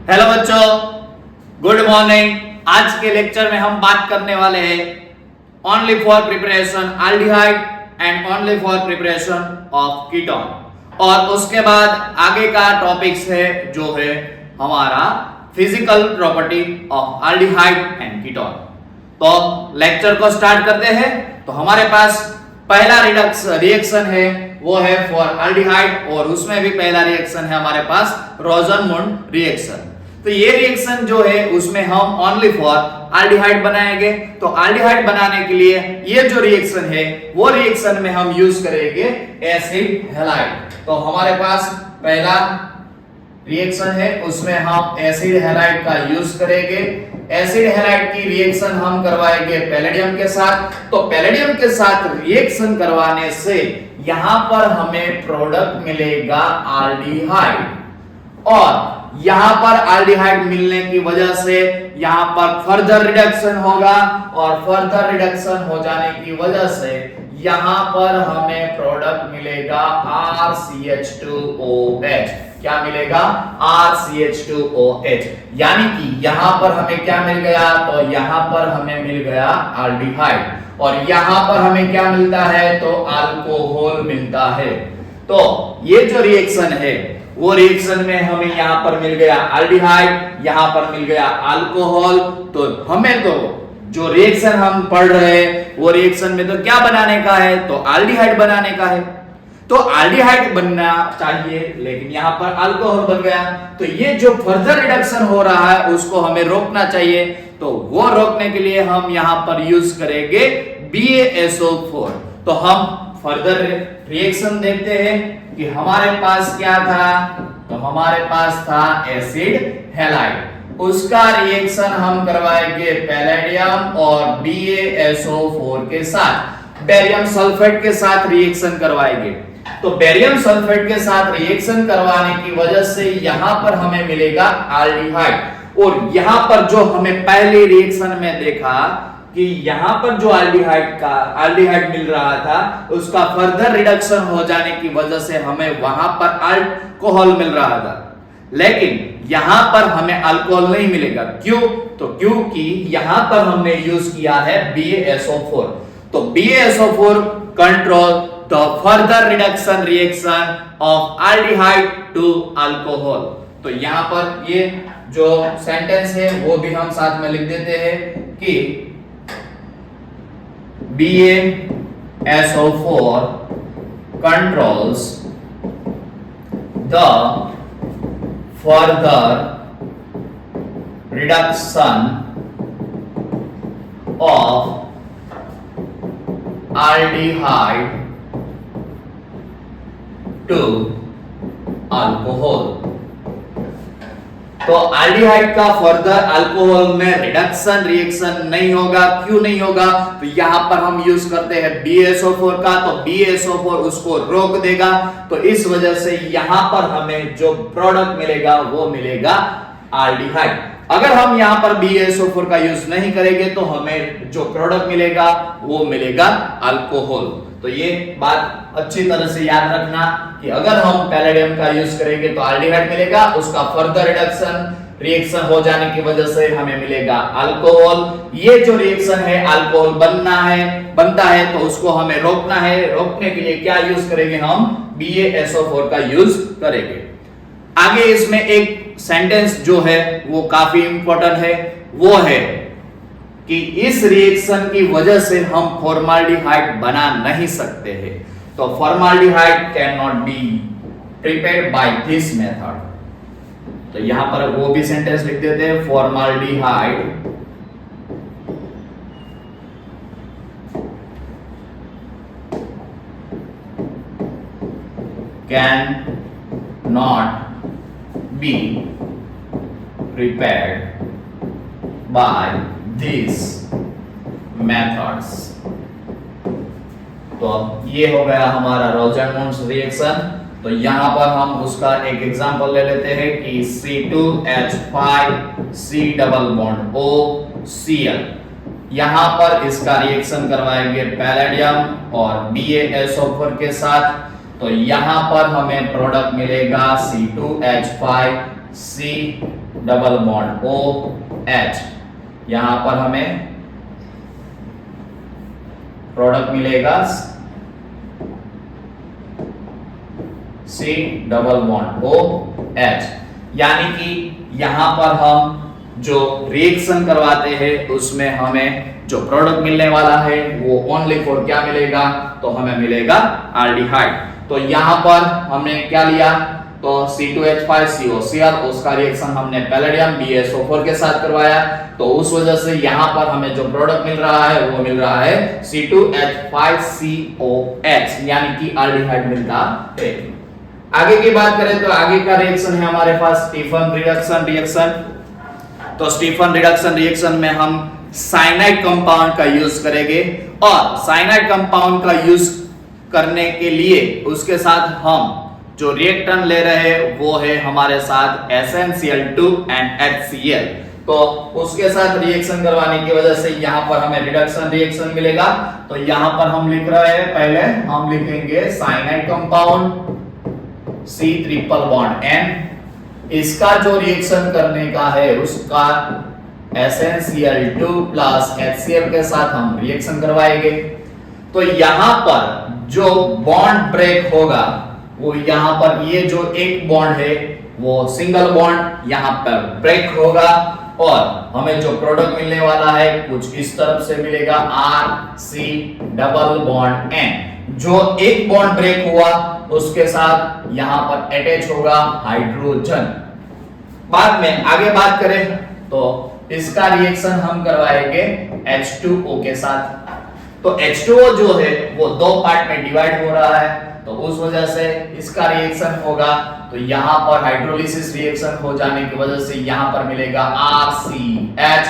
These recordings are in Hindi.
हेलो बच्चों, गुड मॉर्निंग। आज के लेक्चर में हम बात करने वाले हैं only for preparation aldehyde and only for preparation of ketone. और उसके बाद आगे का टॉपिक्स है जो है हमारा physical property of aldehyde and ketone. तो लेक्चर को स्टार्ट करते हैं। तो हमारे पास पहला रिएक्शन है वो है फॉर एल्डिहाइड, और उसमें भी पहला रिएक्शन है हमारे पास रोजनमुंड रिएक्शन। तो ये रिएक्शन जो है उसमें हम ओनली फॉर एल्डिहाइड बनाएंगे। तो एल्डिहाइड बनाने के लिए ये जो रिएक्शन है वो रिएक्शन में हम यूज करेंगे एसिड हैलाइड। तो हमारे पास पहला रिएक्शन है उसमें हम एसिड हैलाइड का यूज करेंगे। एसिड हैलाइड की रिएक्शन हम करवाएंगे पैलेडियम के साथ। तो पैलेडियम के साथ रिएक्शन करवाने से यहां पर हमें प्रोडक्ट मिलेगा एल्डिहाइड, और यहां पर एल्डिहाइड मिलने की वजह से यहां पर फर्दर रिडक्शन होगा, और फर्दर रिडक्शन हो जाने की वजह से यहां पर हमें प्रोडक्ट मिलेगा RCH2OH। क्या मिलेगा? RCH2OH। यानी कि यहां पर हमें क्या मिल गया? तो यहां पर हमें मिल गया एल्डिहाइड, और यहां पर हमें क्या मिलता है? तो अल्कोहल मिलता है। तो ये जो रिएक्शन है वो रिएक्शन में हमें यहां पर मिल गया एल्डिहाइड, यहां पर मिल गया अल्कोहल। तो हमें तो जो रिएक्शन हम पढ़ रहे हैं वो रिएक्शन में तो क्या बनाने का है? तो एल्डिहाइड बनाने का है। तो एल्डिहाइड बनना चाहिए, लेकिन यहां पर अल्कोहल बन गया। तो ये जो फर्दर रिडक्शन हो रहा है उसको हमें रोकना चाहिए। तो वो रोकने के लिए हम यहां पर यूज करेंगे BaSO4। तो हम फर्दर रिएक्शन देखते हैं कि हमारे पास क्या था। तो हमारे पास था एसिड हैलाइड, उसका रिएक्शन हम करवाएंगे पैलेडियम और BaSO4 के साथ, बेरियम सल्फेट के साथ रिएक्शन करवाएंगे। तो बेरियम सल्फेट के साथ रिएक्शन करवाने की वजह से यहां पर हमें मिलेगा एल्डिहाइड। और यहां पर जो हमें पहले रिएक्शन में देखा कि यहां पर जो एल्डिहाइड मिल रहा था उसका फर्दर रिडक्शन हो जाने की वजह से हमें वहां पर अल्कोहल मिल रहा था, लेकिन यहां पर हमें अल्कोहल नहीं मिलेगा। क्यों? तो क्योंकि यहां पर हमने यूज किया है BaSO4। तो BaSO4 control the further reduction reaction of aldehyde to alcohol. तो यहां पर ये जो सेंटेंस है वो भी हम साथ में लिख देते हैं कि BaSO4 controls the further reduction of aldehyde to alcohol। तो एल्डिहाइड का फर्दर अल्कोहल में रिडक्शन रिएक्शन नहीं होगा। क्यों नहीं होगा? तो यहां पर हम यूज करते हैं BaSO4 का, तो BaSO4 उसको रोक देगा। तो इस वजह से यहां पर हमें जो प्रोडक्ट मिलेगा वो मिलेगा एल्डिहाइड। अगर हम यहां पर BaSO4 का यूज नहीं करेंगे तो हमें जो प्रोडक्ट मिलेगा वो मिलेगा अल्कोहल। तो ये बात अच्छी तरह से याद रखना कि अगर हम पैलेडियम का यूज करेंगे तो एल्डिहाइड मिलेगा, उसका फर्दर रिडक्शन रिएक्शन हो जाने की वजह से हमें मिलेगा अल्कोहल। ये जो रिएक्शन है अल्कोहल बनता है तो उसको हमें रोकना है। रोकने के लिए क्या यूज करेंगे? हम BaSO4 का यूज करेंगे। आगे इसमें एक सेंटेंस जो है वो काफी इंपॉर्टेंट है, वो है कि इस रिएक्शन की वजह से हम फॉर्माल्डिहाइड बना नहीं सकते हैं। तो formaldehyde can not be prepared by this method. तो यहां पर वो भी सेंटेंस लिख देते हैं, formaldehyde can not be prepared by these methods। तो ये हो गया हमारा रोजनमुंड रिएक्शन। तो यहां पर हम उसका एक एग्जांपल ले लेते हैं कि C2H5 डबल बॉन्ड OCl। यहां पर इसका रिएक्शन करवाएंगे पैलेडियम और BaSO4 के साथ। तो यहां पर हमें प्रोडक्ट मिलेगा C2H5 डबल बॉन्ड OH, यहां पर हमें प्रोडक्ट मिलेगा C डबल बॉन्ड OH। यानी कि यहां पर हम जो रिएक्शन करवाते हैं उसमें हमें जो प्रोडक्ट मिलने वाला है वो ओनली फॉर क्या मिलेगा, तो हमें मिलेगा एल्डिहाइड। तो यहां पर हमने क्या लिया, तो C2H5COCl, उसका रिएक्शन हमने पैलेडियम BSO4 के साथ करवाया, तो उस वजह से यहां पर हमें जो प्रोडक्ट मिल रहा है वो मिल रहा है C2H5COH, यानी कि एल्डिहाइड मिलता है। आगे की बात करें तो आगे का रिएक्शन है हमारे पास स्टीफन रिएक्शन। तो स्टीफन रिएक्शन में हम साइनाइड कंपाउंड का यूज करेंगे, और साइनाइड कंपाउंड का यूज करने के लिए उसके साथ हम जो रिएक्टेंट ले रहे हैं वो है हमारे साथ SnCl2 and HCl। तो उसके साथ रिएक्शन करवाने की वजह से यहां पर हमें रिएक्शन मिलेगा। तो यहां पर हम लिख रहे हैं, पहले हम लिखेंगे cyanide compound C triple bond N, इसका जो रिएक्शन करने का है उसका SnCl2 प्लस HCl के साथ हम रिएक्शन करवाएंगे। तो यहां पर जो बॉन्ड ब्रेक होगा वो यहां पर ये जो एक बॉन्ड है वो सिंगल बॉन्ड यहां पर ब्रेक होगा, और हमें जो प्रोडक्ट मिलने वाला है कुछ इस तरफ से मिलेगा RC डबल बॉन्ड N। जो एक बॉन्ड ब्रेक हुआ उसके साथ यहां पर अटैच होगा हाइड्रोजन। बाद में आगे बात करें तो इसका रिएक्शन हम करवाएंगे H2O के साथ। तो H2O जो है वो दो पार्ट में डिवाइड हो रहा है, तो उस वजह से इसका रिएक्शन होगा, तो यहां पर हाइड्रोलिसिस रिएक्शन हो जाने की वजह से यहां पर मिलेगा RCH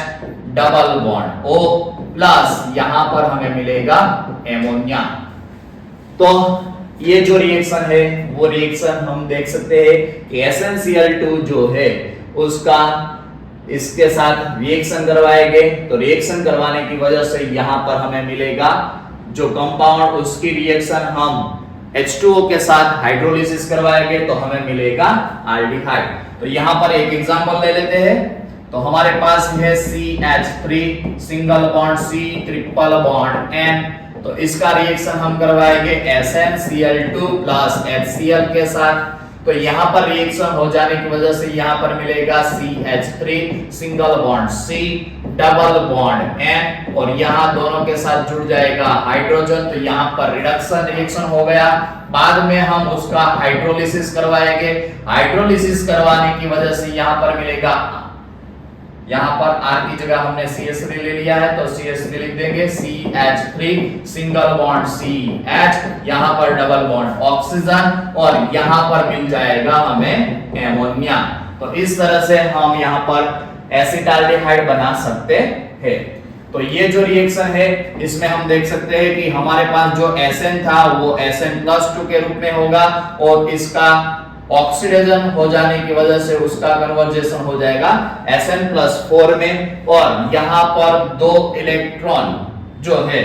double bond O plus यहां पर हमें मिलेगा एमोनिया। तो ये जो रिएक्शन है वो रिएक्शन हम देख सकते हैं कि SnCl2 जो है उसका इसके साथ रिएक्शन करवाएंगे, तो रिएक्शन करवाने की वजह से यहां पर हमें मिलेगा जो कंपाउंड, उसकी रिएक्शन हम H2O के साथ हाइड्रोलिसिस करवाएंगे तो हमें मिलेगा एल्डिहाइड। तो यहां पर एक एग्जांपल ले लेते हैं। तो हमारे पास है CH3 single bond C triple bond N, तो इसका रिएक्शन हम करवाएंगे SnCl2 प्लस HCl के साथ। तो यहां पर रिएक्शन हो जाने की वजह से यहां पर मिलेगा CH3 single bond C double bond N, और यहां दोनों के साथ जुड़ जाएगा हाइड्रोजन, तो यहां पर रिएक्शन हो गया। बाद में हम उसका हाइड्रोलिसिस करवाएंगे। हाइड्रोलिसिस करवाने की वजह से यहां पर मिलेगा, यहां पर R की जगह हमने CH3 ले लिया है तो CH3 लिख देंगे, CH3 सिंगल बॉन्ड CH, यहां पर डबल बॉन्ड ऑक्सीजन, और यहां पर मिल जाएगा हमें एमोनिया। तो इस तरह से हम यहां पर एसिटाल्डिहाइड बना सकते हैं। तो ये जो रिएक्शन है इसमें हम देख सकते हैं कि हमारे पास जो Sn था वो Sn+2 के रूप में होगा, और इसका ऑक्सीडेशन हो जाने की वजह से उसका कन्वर्जेशन हो जाएगा Sn+4 में, और यहां पर दो इलेक्ट्रॉन जो है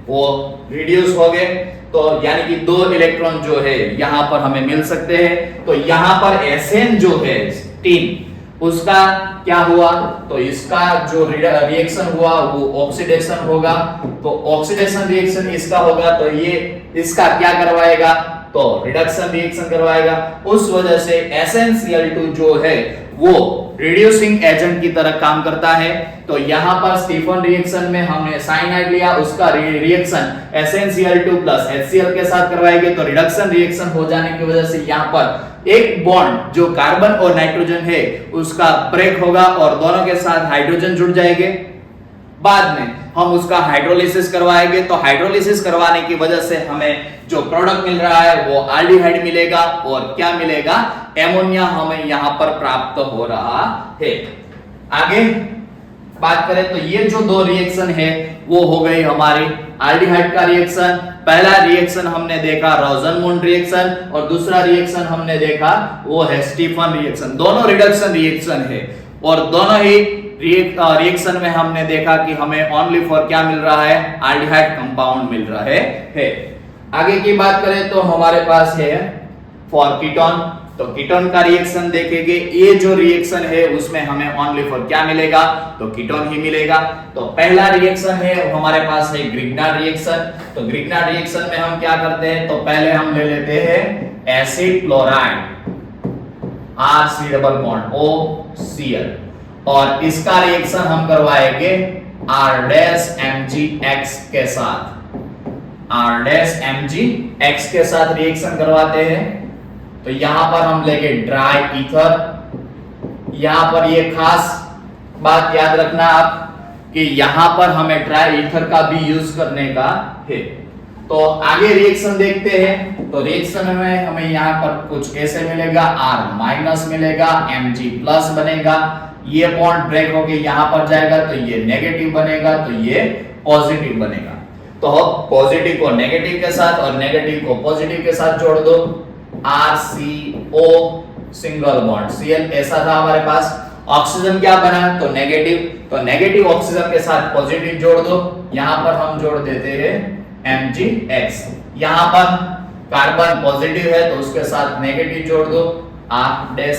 वो रिड्यूस हो गए, तो यानी कि दो इलेक्ट्रॉन जो है यहां पर हमें मिल सकते हैं। तो यहां पर Sn जो है 3 उसका क्या हुआ, तो इसका जो रिएक्शन हुआ वो ऑक्सीडेशन होगा, तो ऑक्सीडेशन रिएक्शन इसका होगा, तो ये इसका क्या करवाएगा, तो रिडक्शन रिएक्शन करवाएगा। उस वजह से SnCl2 जो है वो रिड्यूसिंग एजेंट की तरह काम करता है। तो यहां पर स्टीफन रिएक्शन में हमने साइनाइड लिया, उसका रिएक्शन SnCl2 प्लस HCl के साथ करवाएंगे, तो रिडक्शन रिएक्शन हो जाने की वजह से यहां पर एक बॉन्ड जो कार्बन और नाइट्रोजन है उसका ब्रेक होगा और दोनों के साथ हाइड्रोजन जुड़ जाएंगे। बाद में हम उसका हाइड्रोलिसिस करवाएंगे, तो हाइड्रोलिसिस करवाने की वजह से हमें जो प्रोडक्ट मिल रहा है वो एल्डिहाइड मिलेगा, और क्या मिलेगा, एमोनिया हमें यहां पर प्राप्त हो रहा है। आगे बात करें तो ये जो दो रिएक्शन है वो हो गई हमारी एल्डिहाइड का रिएक्शन। पहला रिएक्शन हमने देखा रोजनमुंड रिएक्शन, और दूसरा रिएक्शन हमने देखा वो है स्टीफन रिएक्शन। दोनों रिडक्शन रिएक्शन है, और दोनों ही रिएक्शन में हमने देखा कि हमें ओनली फॉर क्या मिल रहा है, एल्डिहाइड कंपाउंड मिल रहा है। आगे की बात करें तो हमारे पास है फॉर कीटोन। तो कीटोन का रिएक्शन देखेंगे, ये जो रिएक्शन है उसमें हमें ओनली फॉर क्या मिलेगा, तो कीटोन ही मिलेगा। तो पहला रिएक्शन है वो हमारे पास है ग्रिग्नार्ड रिएक्शन। तो ग्रिग्नार्ड रिएक्शन में हम क्या करते हैं, तो पहले हम ले लेते हैं acid chloride RC double bond OCl, और इसका रिएक्शन हम करवाएंगे R'(Mgx) के साथ, R'(Mgx) के साथ रिएक्शन करवाते हैं। तो यहां पर हम लेंगे ड्राई ईथर। यहां पर ये खास बात याद रखना आप कि यहां पर हमें ड्राई ईथर का भी यूज करने का है। तो आगे रिएक्शन देखते हैं। तो रिएक्शन में हमें यहां पर कुछ ऐसे मिलेगा, R- मिलेगा, Mg+ बनेगा, ये बॉन्ड ब्रेक होके यहां पर जाएगा तो ये नेगेटिव बनेगा, तो ये पॉजिटिव बनेगा। तो पॉजिटिव को नेगेटिव के साथ और नेगेटिव को पॉजिटिव के साथ जोड़ दो, RCO सिंगल बॉन्ड Cl ऐसा था हमारे पास। ऑक्सीजन क्या बना, तो नेगेटिव, तो नेगेटिव ऑक्सीजन के साथ पॉजिटिव जोड़ दो, यहां पर हम जोड़ देते हैं Mgx। यहां पर कार्बन पॉजिटिव है तो उसके साथ नेगेटिव जोड़ दो R'।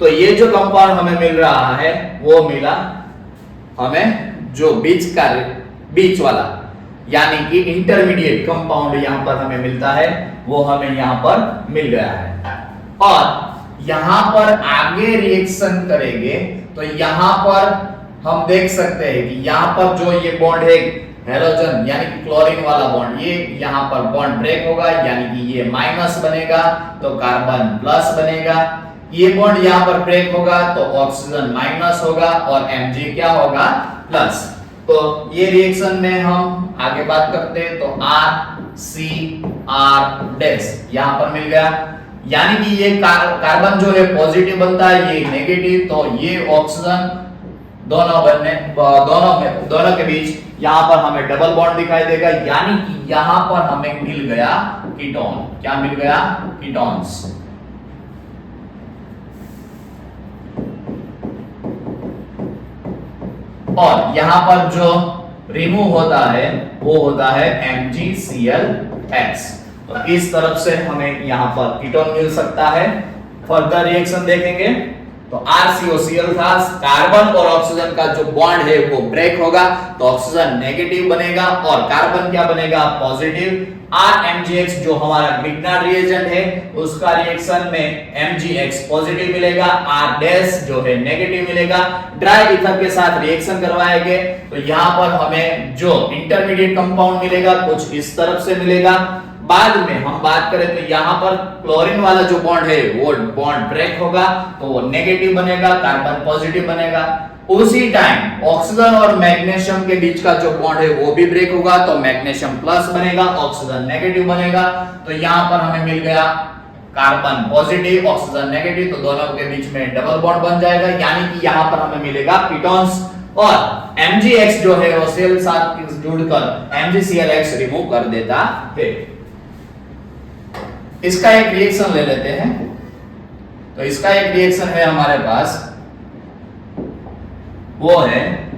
तो ये जो कंपाउंड हमें मिल रहा है वो मिला हमें जो बीच वाला यानी कि इंटरमीडिएट कंपाउंड यहां पर हमें मिलता है, वो हमें यहां पर मिल गया है। और यहां पर आगे रिएक्शन करेंगे तो यहां पर हम देख सकते हैं कि यहां पर जो ये बॉन्ड है हेलोजन यानी कि क्लोरीन वाला बॉन्ड, ये यहां पर बॉन्ड ब्रेक होगा यानी कि ये माइनस बनेगा तो कार्बन प्लस बनेगा। ये बॉन्ड यहां पर ब्रेक होगा तो ऑक्सीजन माइनस होगा और Mg क्या होगा, प्लस। तो ये रिएक्शन में हम आगे बात करते हैं तो RCR' यहां पर मिल गया, यानी कि ये कार्बन जो है पॉजिटिव बनता है, ये नेगेटिव, तो ये ऑक्सीजन दोनों के बीच यहां पर हमें डबल बॉन्ड दिखाई देगा, यानी कि यहां पर हमें मिल गया कीटोन। क्या मिल गया, कीटोन्स। और यहां पर जो रिमूव होता है वो होता है MgClX। तो इस तरफ से हमें यहां पर कीटोन मिल सकता है। फर्दर रिएक्शन देखेंगे तो RCOCl था, कार्बन और ऑक्सीजन का जो बॉन्ड है वो ब्रेक होगा तो ऑक्सीजन नेगेटिव बनेगा और कार्बन क्या बनेगा, पॉजिटिव। RMgX जो हमारा ग्रिग्नार्ड रिएजेंट है उसका रिएक्शन में MgX पॉजिटिव मिलेगा, R' जो है नेगेटिव मिलेगा। ड्राई ईथर के साथ रिएक्शन करवाएंगे तो यहां पर हमें जो इंटरमीडिएट कंपाउंड मिलेगा कुछ इस तरफ से मिलेगा। बाद में हम बात करें तो यहां पर क्लोरीन वाला जो बॉन्ड है वो बॉन्ड ब्रेक होगा तो वो नेगेटिव बनेगा, कार्बन पॉजिटिव बनेगा। उसी टाइम ऑक्सीजन और मैग्नीशियम के बीच का जो बॉन्ड है वो भी ब्रेक होगा तो मैग्नीशियम प्लस बनेगा, ऑक्सीजन नेगेटिव बनेगा। तो यहां पर हमें मिल गया कार्बन पॉजिटिव, ऑक्सीजन नेगेटिव, तो दोनों के बीच में डबल बॉन्ड बन जाएगा, यानी कि यहां पर हमें मिलेगा कीटोन्स। और Mgx जो है वो Cl साथ जुड़कर MgClX रिमूव कर देता है। इसका एक रिएक्शन ले लेते हैं। तो इसका एक रिएक्शन है हमारे पास, वो है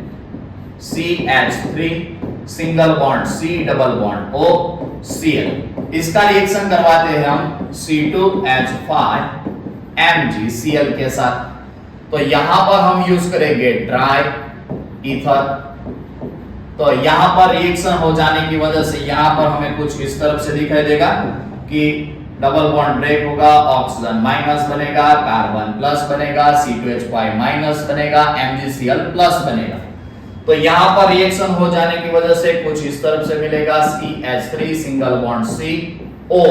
CH3 single bond C double bond OCl। इसका रिएक्शन करवाते हैं हम C2H5 MgCl के साथ। तो यहां पर हम यूज करेंगे ड्राई ईथर। तो यहां पर रिएक्शन हो जाने की वजह से यहां पर हमें कुछ इस तरफ से दिखाई देगा कि डबल बॉन्ड ब्रेक होगा, ऑक्सीजन माइनस बनेगा, कार्बन प्लस बनेगा, C2H5 माइनस बनेगा, MgCl प्लस बनेगा। तो यहां पर रिएक्शन हो जाने की वजह से कुछ इस तरफ से मिलेगा CH3 single bond CO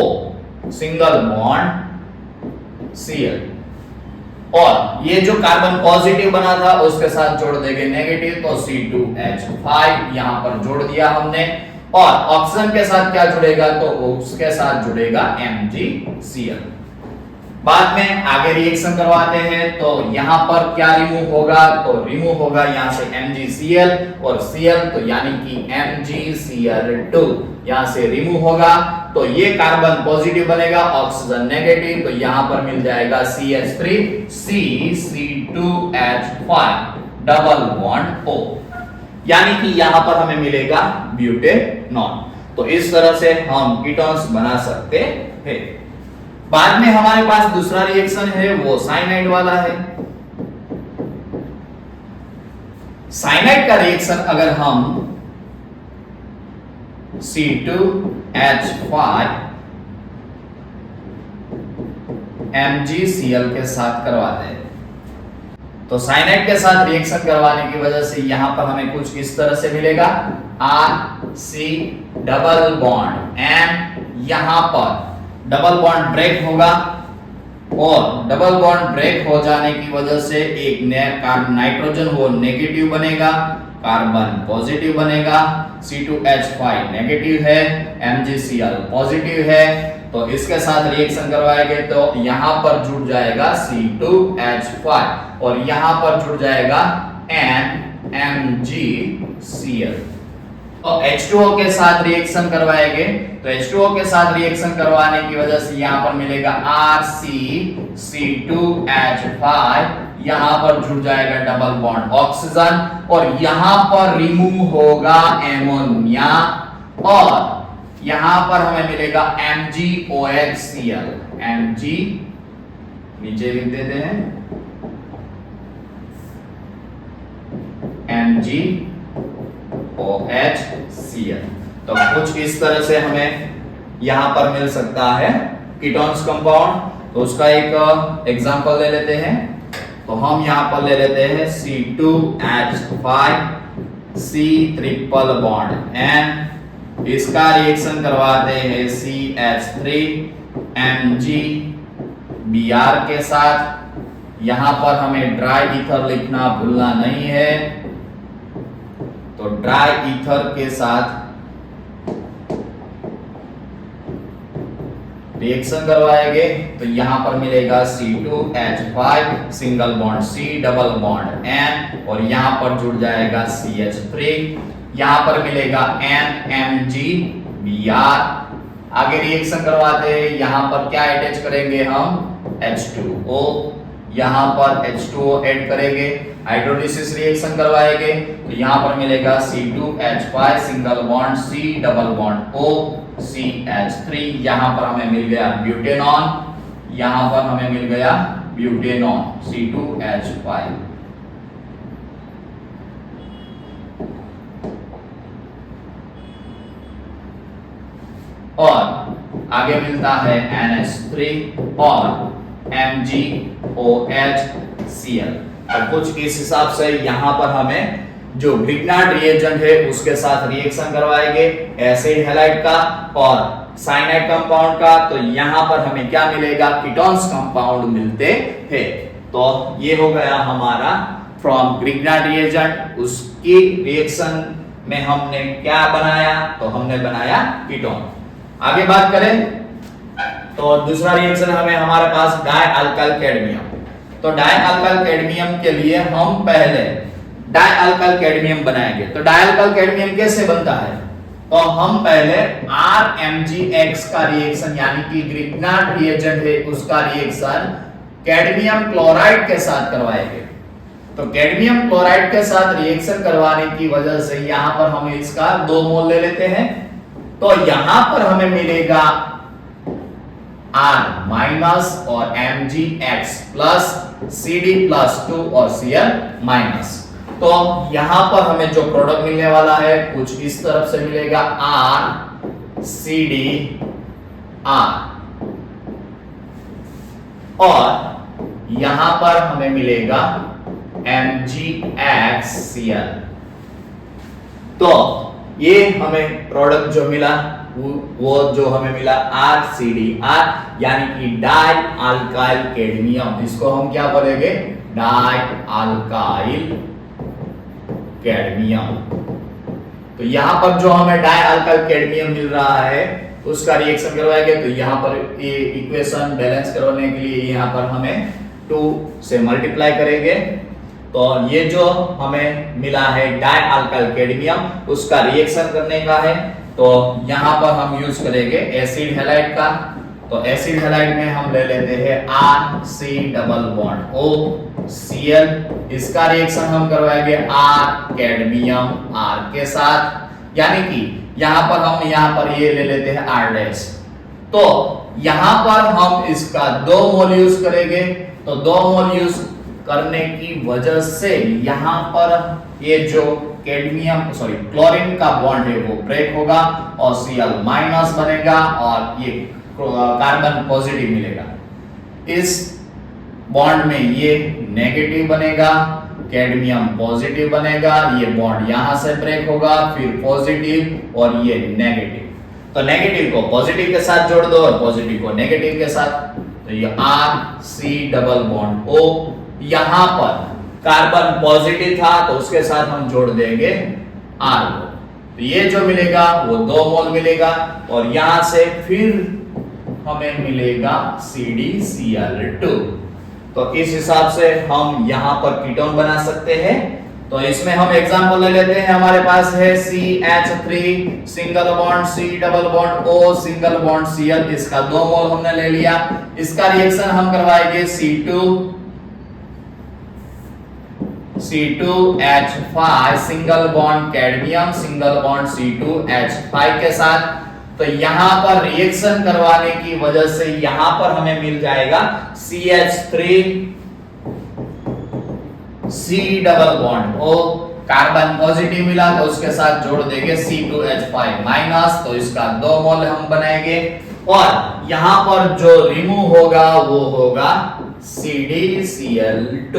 single bond Cl। और ये जो कार्बन पॉजिटिव बना था उसके साथ जोड़ देंगे नेगेटिव, तो C2H5 यहां पर जोड़ दिया हमने। और ऑक्सीजन के साथ क्या जुड़ेगा, तो उसके साथ जुड़ेगा MgCl। बाद में आगे रिएक्शन करवाते हैं तो यहां पर क्या रिमूव होगा, तो रिमूव होगा यहां से MgCl और Cl, तो यानी कि MgCl2 यहां से रिमूव होगा तो ये कार्बन पॉजिटिव बनेगा, ऑक्सीजन नेगेटिव, तो यहां पर मिल जाएगा CH3 C2H5 double bond O, यानी कि यहां पर हमें मिलेगा ब्यूटेनॉल। तो इस तरह से हम कीटोन्स बना सकते हैं। बाद में हमारे पास दूसरा रिएक्शन है वो साइनाइड वाला है। साइनाइड का रिएक्शन अगर हम C2H5 MgCl के साथ करवाते हैं, तो साइनाइड के साथ रिएक्शन करवाने की वजह से यहां पर हमें कुछ इस तरह से मिलेगा RC डबल बॉन्ड, एंड यहां पर डबल बॉन्ड ब्रेक होगा, और डबल बॉन्ड ब्रेक हो जाने की वजह से एक नया नाइट्रोजन वो नेगेटिव बनेगा, कार्बन पॉजिटिव बनेगा, C2H5 नेगेटिव है, MgCl पॉजिटिव है, तो इसके साथ रिएक्शन करवाएंगे तो यहां पर जुड़ जाएगा C2H5 और यहां पर जुड़ जाएगा MgCl। तो H2O के साथ रिएक्शन करवाएंगे तो H2O के साथ रिएक्शन करवाने की वजह से यहां पर मिलेगा RC2H5, यहां पर जुड़ जाएगा डबल बॉन्ड ऑक्सीजन, और यहां पर रिमूव होगा एमोनिया, और यहां पर हमें मिलेगा MgOHCl। Mg नीचे लिख देते हैं MgOHCl। तो कुछ इस तरह से हमें यहां पर मिल सकता है कीटोन्स कंपाउंड। तो उसका एक एग्जांपल ले लेते हैं, तो हम यहां पर ले लेते हैं C2H5 C triple bond, and इसका रिएक्शन करवाते हैं CH3 MgBr के साथ। यहां पर हमें ड्राई ईथर लिखना भूलना नहीं है, तो ड्राई ईथर के साथ रिएक्शन करवाएंगे तो यहां पर मिलेगा C2H5 single bond C double bond N, और यहां पर जुड़ जाएगा CH3, यहां पर मिलेगा NMgBr। आगे रिएक्शन करवाते हैं, यहां पर क्या अटैच करेंगे हम H2O, यहां पर H2O ऐड करेंगे, हाइड्रोलिसिस रिएक्शन करवाएंगे तो यहां पर मिलेगा C2H5 single bond C double bond O CH3, यहां पर हमें मिल गया ब्यूटेनॉन, यहां पर हमें मिल गया ब्यूटेनॉन C2H5। और आगे मिलता है NH3 और MgOHCl। तो कुछ इस हिसाब से यहां पर हमें जो ग्रिग्नार्ड रिएजेंट है उसके साथ रिएक्शन करवाएंगे एसिड हैलाइड का और साइनाइड कंपाउंड का, तो यहां पर हमें क्या मिलेगा कीटोन्स कंपाउंड मिलते हैं। तो ये हो गया हमारा फ्रॉम ग्रिग्नार्ड रिएजेंट, उसकी रिएक्शन में हमने क्या बनाया, तो हमने बनाया कीटोन। आगे बात करें तो दूसरा रिएक्शन हमें हमारे पास डाई अल्काइल कैडमियम। तो डाई अल्काइल कैडमियम के लिए हम पहले डाई अल्काइल कैडमियम बनाएंगे। तो डाई अल्काइल कैडमियम कैसे बनता है, तो हम पहले RMgX का रिएक्शन यानी कि ग्रिग्नार्ड रिएजेंट है उसका रिएक्शन कैडमियम क्लोराइड के साथ करवाएंगे। तो कैडमियम क्लोराइड के साथ रिएक्शन करवाने की वजह से यहां पर हम इसका 2 मोल ले लेते हैं, तो यहां पर हमें मिलेगा R माइनस और MgX प्लस CD+2 और Cl माइनस। तो यहां पर हमें जो प्रोडक्ट मिलने वाला है कुछ इस तरफ से मिलेगा RCdR, और यहां पर हमें मिलेगा MgXCl। तो ये हमें प्रोडक्ट जो मिला वो जो हमें मिला RCdR यानी कि डाई अल्काइल कैडमियम। इसको हम क्या बोलेंगे, डाई अल्काइल कैडमियम। तो यहां पर जो हमें डाई अल्काइल कैडमियम मिल रहा है उसका रिएक्शन करवाएंगे, तो यहां पर ये इक्वेशन बैलेंस करवाने के लिए यहां पर हमें 2 से मल्टीप्लाई करेंगे। तो ये जो हमें मिला है डाई अल्काइल कैडमियम उसका रिएक्शन करने का है, तो यहां पर हम यूज करेंगे एसिड हैलाइड का। तो एसिड हैलाइड में हम ले लेते हैं RC डबल बॉन्ड OCl, इसका रिएक्शन हम करवाएंगे R कैडमियम R के साथ, यानी कि यहां पर हम यहां पर ये ले लेते हैं R डैश। तो यहां पर हम इसका 2 मोल यूज करेंगे, तो 2 मोल यूज करने की वजह से यहां पर ये जो क्लोरीन का बॉन्ड है वो ब्रेक होगा और Cl माइनस बनेगा और ये कार्बन पॉजिटिव मिलेगा। इस बॉन्ड में ये नेगेटिव बनेगा, कैडमियम पॉजिटिव बनेगा, ये बॉन्ड यहां से ब्रेक होगा, फिर पॉजिटिव और ये नेगेटिव। तो नेगेटिव को पॉजिटिव के साथ जोड़ दो और पॉजिटिव को नेगेटिव के साथ, तो ये R C double bond O। यहां पर कार्बन पॉजिटिव था तो उसके साथ हम जोड़ देंगे R को, तो ये जो मिलेगा वो 2 मोल मिलेगा और यहां से फिर हमें मिलेगा CdCl2। तो इस हिसाब से हम यहां पर कीटोन बना सकते हैं। तो इसमें हम एग्जांपल ले लेते हैं। हमारे पास है CH3 single bond C double bond O single bond Cl, इसका 2 मोल हमने ले लिया। इसका रिएक्शन हम करवाएंगे C2H5 single bond cadmium single bond C2H5 के साथ। तो यहां पर रिएक्शन करवाने की वजह से यहां पर हमें मिल जाएगा CH3 C double bond O, carbon positive मिला तो उसके साथ जोड़ देंगे C2H5 माइनस, तो इसका 2 मोल हम बनाएंगे और यहां पर जो रिमूव होगा वो होगा CdCl2।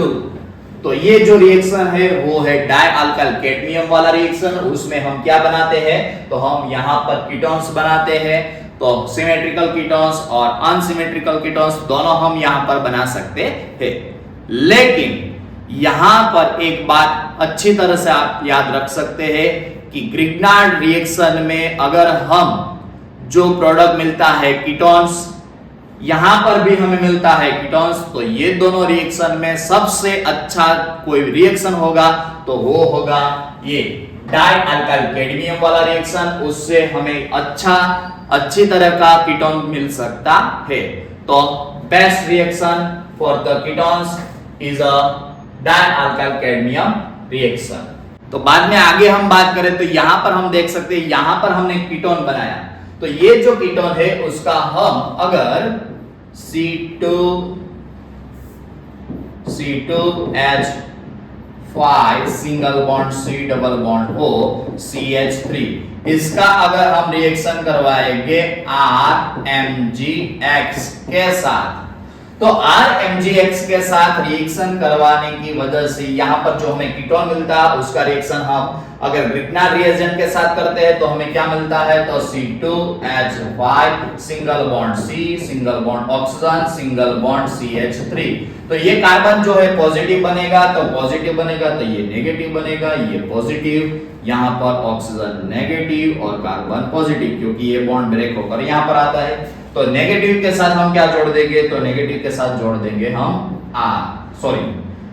तो ये जो रिएक्शन है वो है डाई अल्काइल कैडमियम वाला रिएक्शन। उसमें हम क्या बनाते हैं, तो हम यहां पर कीटोन्स बनाते हैं। तो सिमेट्रिकल कीटोन्स और अनसिमेट्रिकल कीटोन्स दोनों हम यहां पर बना सकते हैं। लेकिन यहां पर एक बात अच्छी तरह से आप याद रख सकते हैं कि ग्रिग्नार्ड रिएक्शन में अगर हम जो प्रोडक्ट मिलता है कीटोन्स, यहां पर भी हमें मिलता है कीटोन्स, तो ये दोनों रिएक्शन में सबसे अच्छा कोई रिएक्शन होगा तो वो होगा ये डाई अल्काइल कैडमियम वाला रिएक्शन। उससे हमें अच्छी तरह का कीटोन मिल सकता है। तो best reaction for the ketones is a die alkyl cadmium reaction. तो बाद में आगे हम बात करें तो यहां पर हम देख सकते हैं, यहां पर हमने कीटोन बनाया, तो ये जो कीटोन है उसका हम अगर C2H5 single bond C double bond O CH3, इसका अगर हम रिएक्शन करवाएंगे RMgX के साथ, तो RMgX के साथ रिएक्शन करवाने की वजह से यहां पर जो हमें कीटोन मिलता है उसका रिएक्शन हम अगर ग्रिग्नार्ड रिएजेंट के साथ करते हैं तो हमें क्या मिलता है, तो C2H5 single bond C single bond oxygen single bond CH3। तो ये कार्बन जो है पॉजिटिव बनेगा, तो पॉजिटिव बनेगा तो ये नेगेटिव बनेगा, ये पॉजिटिव, यहां पर ऑक्सीजन नेगेटिव और कार्बन पॉजिटिव, क्योंकि ये बॉन्ड ब्रेक होकर यहां पर आता है। तो नेगेटिव के साथ हम क्या जोड़ देंगे, तो नेगेटिव के साथ जोड़ देंगे हम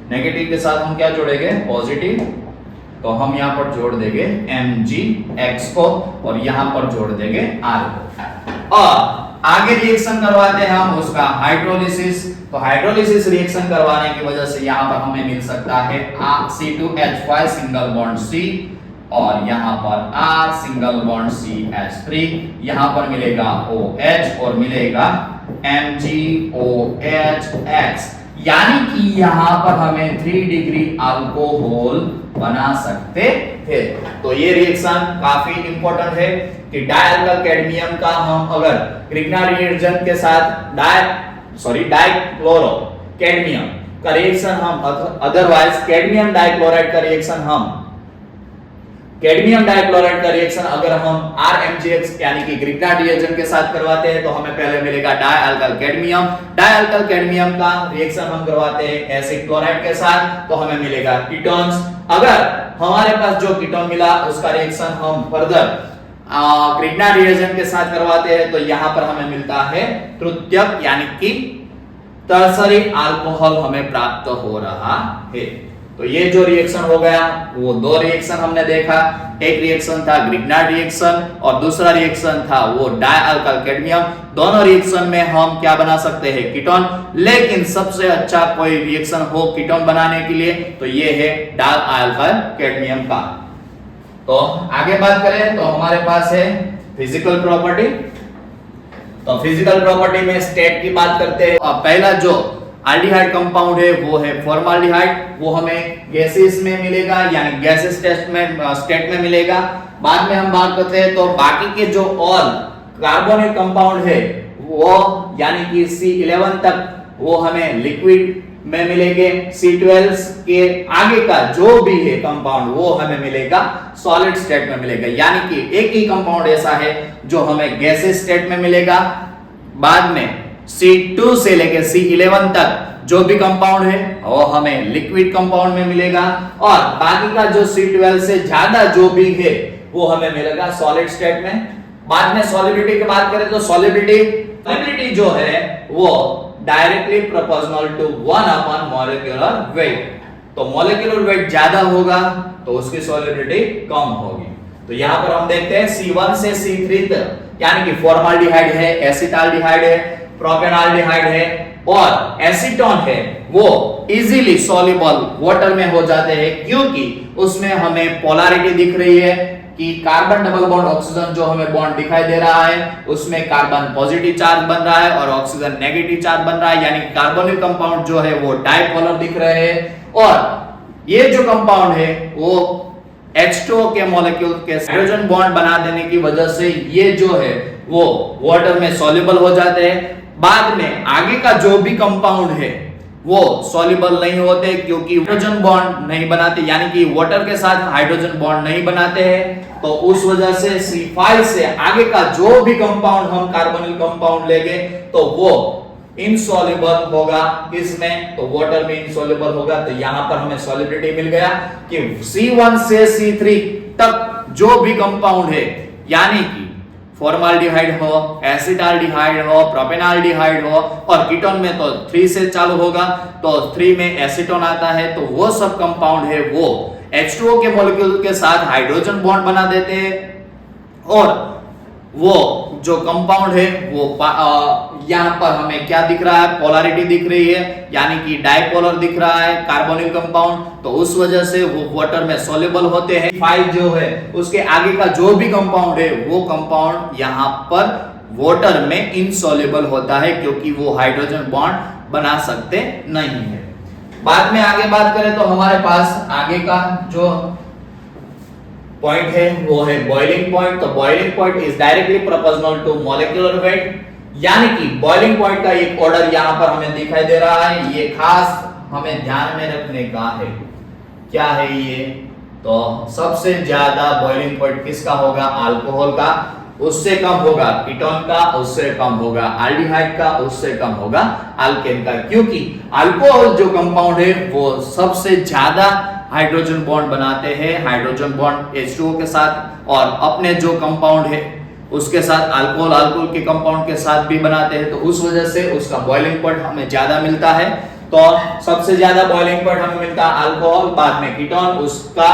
नेगेटिव के साथ हम क्या जोड़ेंगे, पॉजिटिव, तो हम यहां पर जोड़ देंगे Mgx को और यहां पर जोड़ देंगे R को। और आगे रिएक्शन करवाते हैं हम उसका हाइड्रोलिसिस। तो हाइड्रोलिसिस रिएक्शन करवाने की वजह से यहां पर हमें मिल सकता है C2H5 सिंगल बॉन्ड C और यहां पर R सिंगल बॉन्ड CH3, यहां पर मिलेगा OH और मिलेगा MgOH, यानी कि यहां पर हमें 3 डिग्री अल्कोहल बना सकते हैं। तो ये रिएक्शन काफी इंपॉर्टेंट है कि डाई अल्काइल कैडमियम का हम अगर ग्रिग्नार्ड रिएजेंट के साथ डाइक्लोरो कैडमियम का रिएक्शन हम अदरवाइज कैडमियम डाइक्लोराइड का रिएक्शन अगर हम RMgX यानी कि ग्रिग्नार्ड रिएजेंट के साथ करवाते हैं तो हमें पहले मिलेगा डाई अल्काइल कैडमियम का रिएक्शन हम करवाते हैं एसिड क्लोराइड के साथ तो हमें मिलेगा कीटोन्स। अगर हमारे पास जो कीटोन मिला उसका रिएक्शन हम फर्दर ग्रिग्नार्ड रिएजेंट के साथ करवाते हैं तो यहां पर हमें मिलता है तृतीयक यानी कि टर्सरी अल्कोहल हमें प्राप्त हो रहा है। तो ये जो रिएक्शन हो गया वो 2 रिएक्शन हमने देखा, एक रिएक्शन था ग्रिग्नार्ड रिएक्शन और दूसरा रिएक्शन था वो डाई अल्काइल कैडमियम। दोनों रिएक्शन में हम क्या बना सकते हैं, कीटोन, लेकिन सबसे अच्छा कोई रिएक्शन हो कीटोन बनाने के लिए तो ये है डाई अल्काइल कैडमियम का। तो आगे बात करें तो हमारे पास है फिजिकल प्रॉपर्टी। तो फिजिकल प्रॉपर्टी में स्टेट की बात करते हैं। पहला जो एल्डिहाइड कंपाउंड है वो है फॉर्माल्डिहाइड, वो हमें गैसेस में मिलेगा यानी गैसेस स्टेट में मिलेगा। बाद में हम बात करते हैं तो बाकी के जो ऑल कार्बोनिल कंपाउंड है वो यानी कि C11 तक वो हमें लिक्विड में मिलेंगे। C12 के आगे का जो भी है कंपाउंड वो हमें मिलेगा सॉलिड स्टेट में मिलेगा, यानी कि एक ही कंपाउंड ऐसा है जो हमें गैसेस स्टेट में मिलेगा। बाद में C2 से लेकर C11 तक जो भी कंपाउंड है वो हमें लिक्विड कंपाउंड में मिलेगा, और बाकी का जो C12 से ज्यादा जो भी है वो हमें मिलेगा सॉलिड स्टेट में। बाद में सॉलिबिलिटी की बात करें तो सॉलिबिलिटी जो है वो directly proportional to 1 upon molecular weight. तो मॉलिक्यूलर वेट ज्यादा होगा तो उसकी सॉलिबिलिटी कम होगी। तो यहां पर हम देखते हैं C1 से C3 तक, यानी कि फॉर्माल्डिहाइड है, एसिटाल्डिहाइड है, प्रोपेनॉल्डिहाइड है और एसीटोन है, वो इजीली सॉल्युबल वाटर में हो जाते हैं, क्योंकि उसमें हमें पोलैरिटी दिख रही है कि कार्बन डबल बॉन्ड ऑक्सीजन जो हमें बॉन्ड दिखाई दे रहा है उसमें कार्बन पॉजिटिव चार्ज बन रहा है और ऑक्सीजन नेगेटिव चार्ज बन रहा है, यानी कार्बोनिल कंपाउंड जो है वो डाइपोलर दिख रहे हैं। और ये जो कंपाउंड है वो H2O के मॉलिक्यूल के हाइड्रोजन बॉन्ड बना देने की वजह से ये जो है वो वाटर में सॉल्युबल हो जाते हैं। बाद में आगे का जो भी कंपाउंड है वो सॉल्युबल नहीं होते क्योंकि हाइड्रोजन बॉन्ड नहीं बनाते, यानी कि वाटर के साथ हाइड्रोजन बॉन्ड नहीं बनाते हैं। तो उस वजह से C5 से आगे का जो भी कंपाउंड हम कार्बोनिल कंपाउंड लेंगे तो वो इनसॉल्युबल होगा, किसमें? तो वाटर में इनसॉल्युबल होगा। तो यहां पर हमें सॉलिबिलिटी मिल गया कि C1 से C3 तक जो भी कंपाउंड है, यानी कि फॉर्माल्डिहाइड हो, एसिटाल्डिहाइड हो, प्रोपेनॉल्डिहाइड हो, और कीटोन में तो 3 से चालू होगा तो 3 में एसीटोन आता है, तो वो सब कंपाउंड है वो H2O के मॉलिक्यूल के साथ हाइड्रोजन बॉन्ड बना देते हैं। और वो जो कंपाउंड है वो यहां पर हमें क्या दिख रहा है? पोलैरिटी दिख रही है, यानी कि डाइपोलर दिख रहा है कार्बोनिल कंपाउंड, तो उस वजह से वो वाटर में सॉल्युबल होते हैं। 5 जो है उसके आगे का जो भी कंपाउंड है वो कंपाउंड यहां पर वाटर में इनसॉल्युबल होता है क्योंकि वो हाइड्रोजन बॉन्ड बना सकते नहीं है। बाद में आगे बात करें तो हमारे पास आगे का जो पॉइंट है वो है बॉइलिंग पॉइंट। तो boiling point is directly proportional to molecular weight, यानी कि बॉइलिंग पॉइंट का एक ऑर्डर यहां पर हमें दिखाई दे रहा है, ये खास हमें ध्यान में रखने का है। क्या है ये? तो सबसे ज्यादा बॉइलिंग पॉइंट किसका होगा? अल्कोहल का, उससे कम होगा कीटोन का, उससे कम होगा एल्डिहाइड का, उससे कम होगा अल्केन का, क्योंकि अल्कोहल जो कंपाउंड है वो सबसे ज्यादा हाइड्रोजन बॉन्ड बनाते हैं, हाइड्रोजन बॉन्ड H2O के साथ, और अपने जो कंपाउंड है उसके साथ अल्कोहल के कंपाउंड के साथ भी बनाते हैं, तो उस वजह से उसका बॉइलिंग पॉइंट हमें ज्यादा मिलता है। तो सबसे ज्यादा बॉइलिंग पॉइंट हमें मिलता है अल्कोहल, बाद में कीटोन, उसका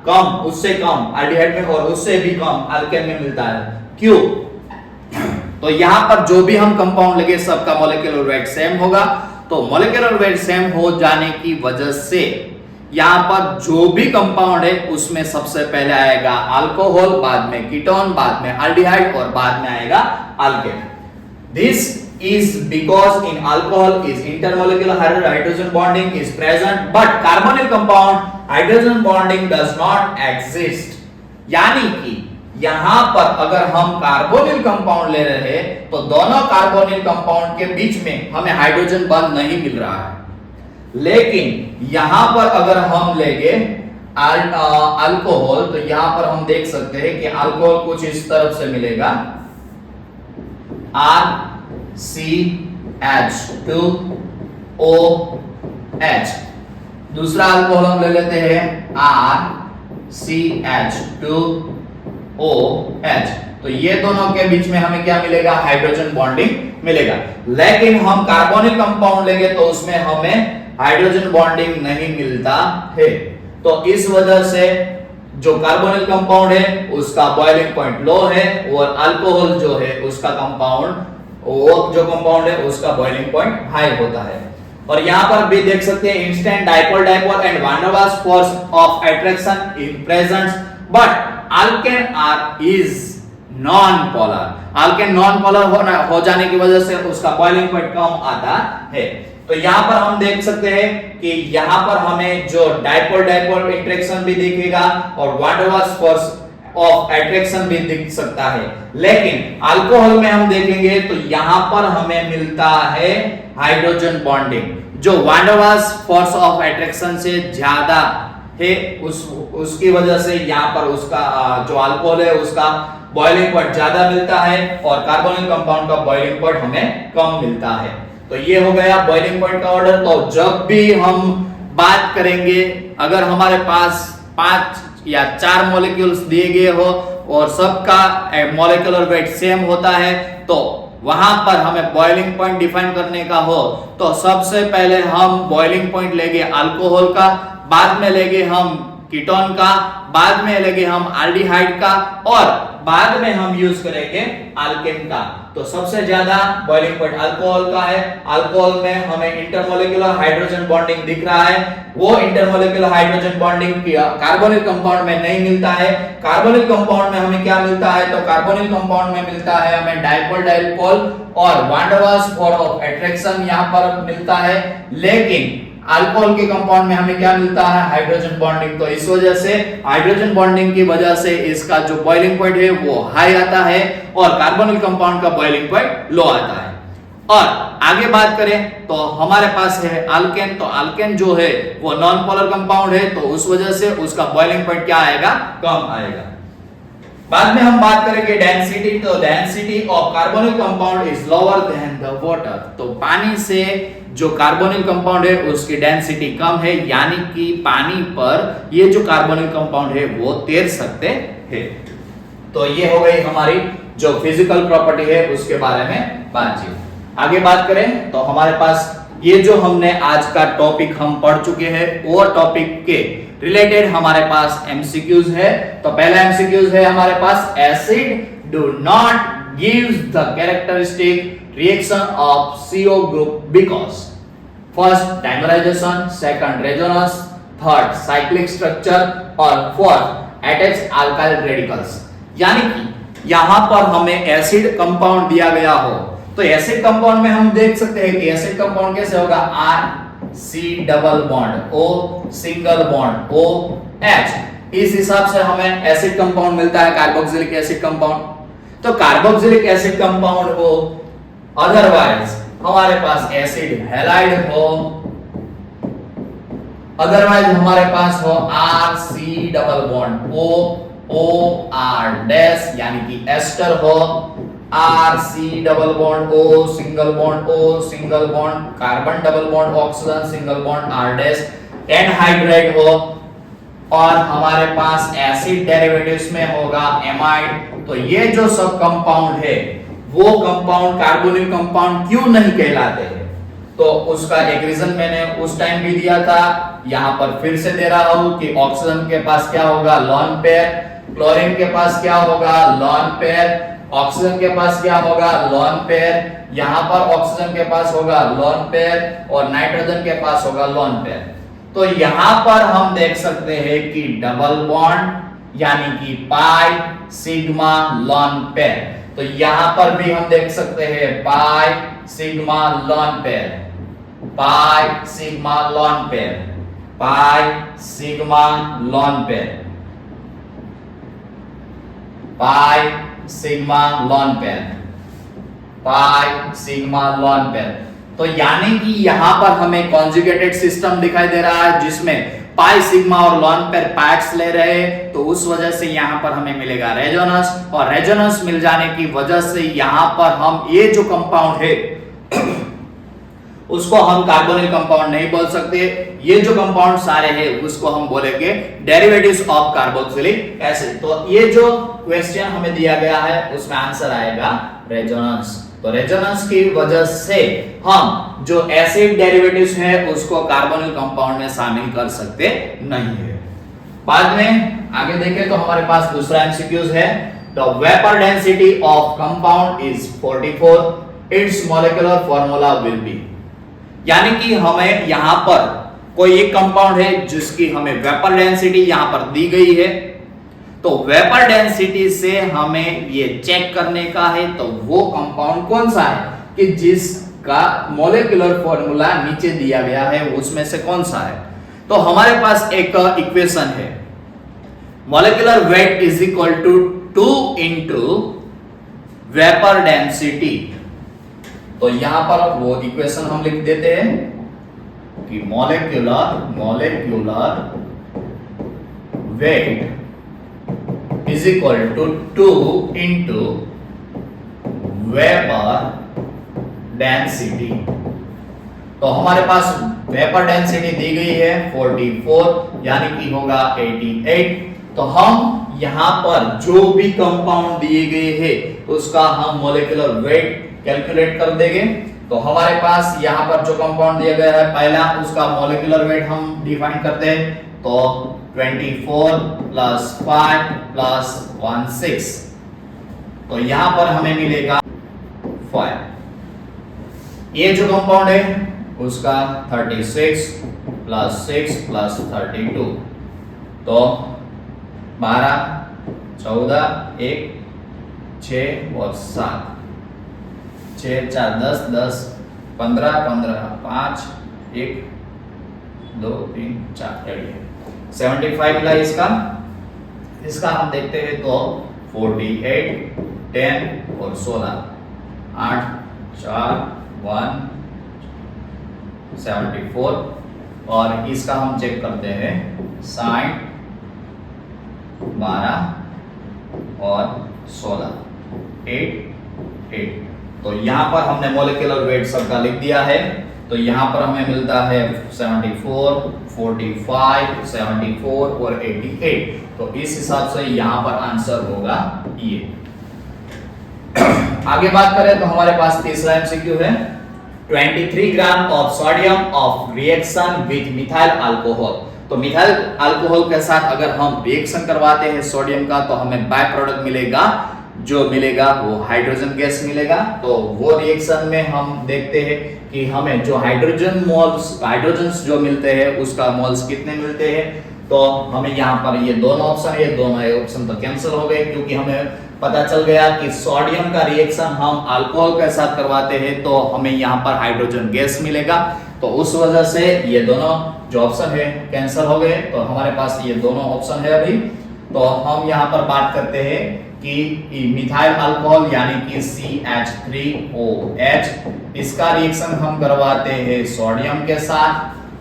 कम, उससे कम एल्डिहाइड में, और उससे भी कम अल्केन में मिलता है। क्यों? तो यहां पर जो भी हम कंपाउंड लेंगे सबका मॉलिक्यूलर वेट सेम होगा। तो मॉलिक्यूलर वेट सेम हो जाने की वजह से यहां पर जो भी कंपाउंड है उसमें सबसे पहले आएगा अल्कोहल, बाद में कीटोन, बाद में एल्डिहाइड और बाद में आएगा alkane. This is because in alcohol is intermolecular hydrogen bonding is present but carbonyl compound hydrogen bonding does not exist। यानी कि यहां पर अगर हम कार्बोनिल कंपाउंड ले रहे हैं तो दोनों कार्बोनिल कंपाउंड के बीच में हमें हाइड्रोजन बॉन्ड नहीं मिल रहा है, लेकिन यहां पर अगर हम लेंगे अल्कोहल तो यहां पर हम देख सकते हैं कि अल्कोहल कुछ इस तरफ से मिलेगा, RCH2OH। दूसरा अल्कोहल हम ले लेते हैं RCH2OH। तो ये दोनों के बीच में हमें क्या मिलेगा? हाइड्रोजन बॉन्डिंग मिलेगा। लेकिन हम कार्बोनिल कंपाउंड लेंगे तो उसमें हमें हाइड्रोजन बॉन्डिंग नहीं मिलता है। तो इस वजह से जो कार्बोनिल कंपाउंड है उसका बॉइलिंग पॉइंट लो है, और अल्कोहल जो है उसका कंपाउंड, वो जो कंपाउंड है उसका बॉइलिंग पॉइंट हाई होता है। और यहां पर भी देख सकते हैं instant dipole dipole and van der Waals force of attraction in presence, but alkane are is non polar. Alkane non polar हो जाने की वजह से उसका बॉइलिंग पॉइंट कम आता है। तो यहां पर हम देख सकते हैं कि यहां पर हमें जो डाइपोल डाइपोल इंटरेक्शन भी दिखेगा और van der Waals force of attraction भी दिख सकता है। लेकिन अल्कोहल में हम देखेंगे तो यहां पर हमें मिलता है हाइड्रोजन बॉन्डिंग, जो van der Waals force of attraction से ज्यादा है। उसकी वजह से यहां पर उसका जो अल्कोहल है उसका बॉइलिंग पॉइंट ज्यादा मिलता है और कार्बोनिल कंपाउंड का बॉइलिंग पॉइंट हमें कम मिलता है। तो ये हो गया बॉइलिंग पॉइंट का ऑर्डर। तो जब भी हम बात करेंगे, अगर हमारे पास 5 या 4 मॉलिक्यूल्स दिए गए हो और सबका मॉलिक्यूलर वेट सेम होता है, तो वहां पर हमें बॉइलिंग पॉइंट डिफाइन करने का हो तो सबसे पहले हम बॉइलिंग पॉइंट लेंगे अल्कोहल का, बाद में लेंगे हम कीटोन का, बाद में लेंगे हम एल्डिहाइड का और बाद में हम यूज करेंगे अल्केन का। तो सबसे ज्यादा बॉइलिंग पॉइंट अल्कोहल का है। अल्कोहल में हमें इंटरमोलिक्यूलर हाइड्रोजन बॉन्डिंग दिख रहा है, वो intermolecular hydrogen bonding carbonyl compound में नहीं मिलता है। कार्बोनिल कंपाउंड में हमें क्या मिलता है, तो कार्बोनिल कंपाउंड में मिलता है हमें डाइपोल डाइपोल और van der Waals force of attraction यहां पर मिलता है। लेकिन अल्कोहल के कंपाउंड में हमें क्या मिलता है, हाइड्रोजन बॉन्डिंग। तो इस वजह से हाइड्रोजन बॉन्डिंग की वजह से इसका जो बॉइलिंग पॉइंट है वो हाई आता है और कार्बोनिल कंपाउंड का बॉइलिंग पॉइंट लो आता है। और आगे बात करें तो हमारे पास है अल्केन। तो अल्केन जो है वो नॉन पोलर कंपाउंड है, तो उस वजह से उसका बॉइलिंग पॉइंट क्या आएगा, कम आएगा। बाद में हम बात करेंगे डेंसिटी। तो density of carbonyl compound is lower than the water. तो पानी से जो कार्बोनिल कंपाउंड है उसकी डेंसिटी कम है, यानी कि पानी पर ये जो कार्बोनिल कंपाउंड है वो तैर सकते हैं। तो ये हो गई हमारी जो फिजिकल प्रॉपर्टी है उसके बारे में बातचीत। आगे बात करें तो हमारे पास ये जो हमने आज का टॉपिक हम पढ़ चुके हैं, वो टॉपिक के रिलेटेड हमारे पास एमसीक्यूज है। तो पहला एमसीक्यूज है हमारे पास, acid do not gives the characteristic reaction of CO group because first dimerization, second resonance, third cyclic structure और fourth attached alkyl radicals। यानी कि यहां पर हमें एसिड कंपाउंड दिया गया हो तो एसिड कंपाउंड में हम देख सकते हैं कि एसिड कंपाउंड कैसे होगा, R C double bond O single bond O H। इस हिसाब से हमें एसिड कंपाउंड मिलता है, कार्बोक्सिलिक एसिड कंपाउंड। तो कार्बोक्सिलिक एसिड कंपाउंड हो, अदरवाइज हमारे पास एसिड हैलाइड हो, अदरवाइज हमारे पास हो R C double bond O O R dash यानी कि एस्टर हो, R C double bond O single bond carbon double bond oxygen single bond R dash anhydride हो, और हमारे पास एसिड डेरिवेटिव्स में होगा एमाइड। तो ये जो सब कंपाउंड है वो कंपाउंड कार्बोनिल कंपाउंड क्यों नहीं कहलाते हैं, तो उसका एक रीजन मैंने उस टाइम भी दिया था, यहां पर फिर से दे रहा हूं कि ऑक्सीजन के पास क्या होगा, लॉन पेयर, क्लोरीन के पास क्या होगा, लॉन पेयर, ऑक्सीजन के पास क्या होगा, लॉन पेयर, यहां पर ऑक्सीजन के पास होगा लॉन पेयर और नाइट्रोजन के पास होगा लॉन पेयर। तो यहां पर हम देख सकते हैं कि डबल बॉन्ड यानी कि पाई सिग्मा लॉन पेयर। तो यहां पर भी हम देख सकते हैं pi sigma lone pair, pi sigma lone pair, pi sigma lone pair, pi sigma lone pair, pi sigma lone pair. तो यानी कि यहां पर हमें कॉन्जुगेटेड सिस्टम दिखाई दे रहा है जिसमें पाई सिग्मा और लॉन पेयर पार्ट्स ले रहे हैं, तो उस वजह से यहां पर हमें मिलेगा रेजोनेंस, और रेजोनेंस मिल जाने की वजह से यहां पर हम ये जो कंपाउंड है उसको हम कार्बोनिल कंपाउंड नहीं बोल सकते, ये जो कंपाउंड सारे हैं उसको हम बोलेंगे डेरिवेटिव्स ऑफ कार्बोक्सिलिक एसिड। तो ये जो क्वेश्चन हमें दिया गया है उसमें आंसर आएगा रेजोनेंस। तो रेजोनेंस की वजह से हम जो एसिड डेरिवेटिव्स है उसको कार्बोनिल कंपाउंड में शामिल कर सकते नहीं है। बाद में आगे देखें तो हमारे पास दूसरा एमसीक्यूज है, the vapour density of compound is 44, it's molecular formula will be. यानी कि हमें यहां पर कोई एक कंपाउंड है जिसकी हमें वेपर डेंसिटी यहां पर दी गई है, तो वेपर डेंसिटी से हमें ये चेक करने का है तो वो कंपाउंड कौन सा है कि जिसका मॉलिक्यूलर फॉर्मूला नीचे दिया गया है उसमें से कौन सा है। तो हमारे पास एक इक्वेशन है, molecular weight is equal to 2 into vapour density. तो यहां पर वो इक्वेशन हम लिख देते हैं कि molecular weight is equal to 2 into vapour density. तो हमारे पास वेपर डेंसिटी दी गई है 44 यानी कि होगा 88। तो हम यहां पर जो भी कंपाउंड दिए गए हैं उसका हम मॉलिक्यूलर वेट कैलकुलेट कर देंगे। तो हमारे पास यहां पर जो कंपाउंड दिया गया है पहला उसका मॉलिक्यूलर वेट हम डिफाइन करते हैं। तो 24 प्लस 5 प्लस 16, तो यहां पर हमें मिलेगा 5। ये जो कंपाउंड है उसका 36 प्लस 6 प्लस 32, तो 12 14 1 6 और 7, 6 4 10 10 15 15 5 1 2 3 4 75 मिला इसका हम देखते हैं तो 48 10 और 16 8 4 1 74 और इसका हम चेक करते हैं 60 12 और 16 8 8। तो यहां पर हमने मॉलिक्यूलर वेट सबका लिख दिया है। तो यहां पर हमें मिलता है 74 45 74 और 88। तो इस हिसाब से यहां पर आंसर होगा ये। आगे बात करें तो हमारे पास तीसरा एमसीक्यू है 23 gram of sodium of reaction with methyl alcohol. तो मिथाइल अल्कोहल के साथ अगर हम रिएक्शन करवाते हैं सोडियम का तो हमें बाय प्रोडक्ट मिलेगा, जो मिलेगा वो हाइड्रोजन गैस मिलेगा। तो वो रिएक्शन में हम देखते हैं कि हमें जो हाइड्रोजन्स जो मिलते हैं उसका मोल्स कितने मिलते हैं। तो हमें यहाँ पर ये दोनों ऑप्शन है, दोनों ऑप्शन तो कैंसिल हो गए क्योंकि हमें पता चल गया कि सोडियम का रिएक्शन हम अल्कोहल के साथ करवाते हैं तो हमें यहाँ पर हाइड्रोजन गैस मिलेगा। तो उस वजह से ये दोनों जो ऑप्शन है कैंसिल हो गए। तो हमारे पास ये दोनों ऑप्शन है अभी। तो हम यहाँ पर बात करते हैं कि मिथाइल अल्कोहल यानी कि CH3OH, इसका रिएक्शन हम करवाते हैं सोडियम के साथ।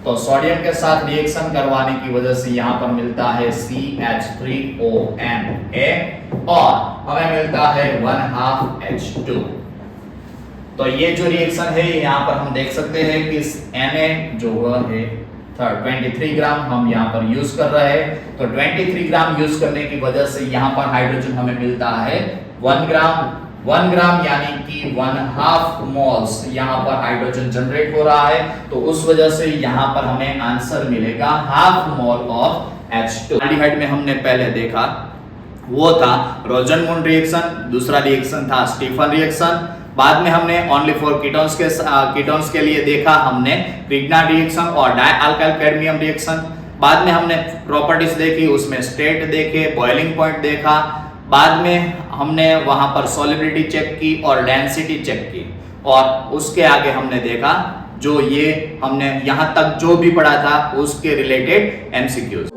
तो सोडियम के साथ रिएक्शन करवाने की वजह से यहाँ पर मिलता है CH3ONA और हमें मिलता है 1/2H2। तो ये जो रिएक्शन है यहाँ पर हम देख सकते हैं कि Na जो है 23 ग्राम हम यहाँ पर यूज कर रहे हैं। तो 23 ग्राम यूज करने की वजह से यहाँ पर हाइड्रोजन हमें मिलता है 1 ग्राम यानी कि 1/2 मोल्स यहाँ पर हाइड्रोजन जनरेट हो रहा है। तो उस वजह से यहाँ पर हमें आंसर मिलेगा 1/2 मोल ऑफ H2। एल्डिहाइड में हमने पहले देखा वो था रोजनमून रिएक्शन, दूसरा रिएक्शन था स्टीफन रिएक्शन। बाद में हमने ओनली फॉर कीटोन्स के लिए देखा हमने प्रिग्नार्ड रिएक्शन और डाइअल्काइल कैडमियम रिएक्शन। बाद में हमने प्रॉपर्टीज देखी, उसमें स्टेट देखे, बॉइलिंग पॉइंट देखा। बाद में हमने वहां पर सॉल्युबिलिटी चेक की और डेंसिटी चेक की और उसके आगे हमने देखा जो ये हमने यहां तक जो भी पढ़ा था उसके रिलेटेड एमसीक्यूज।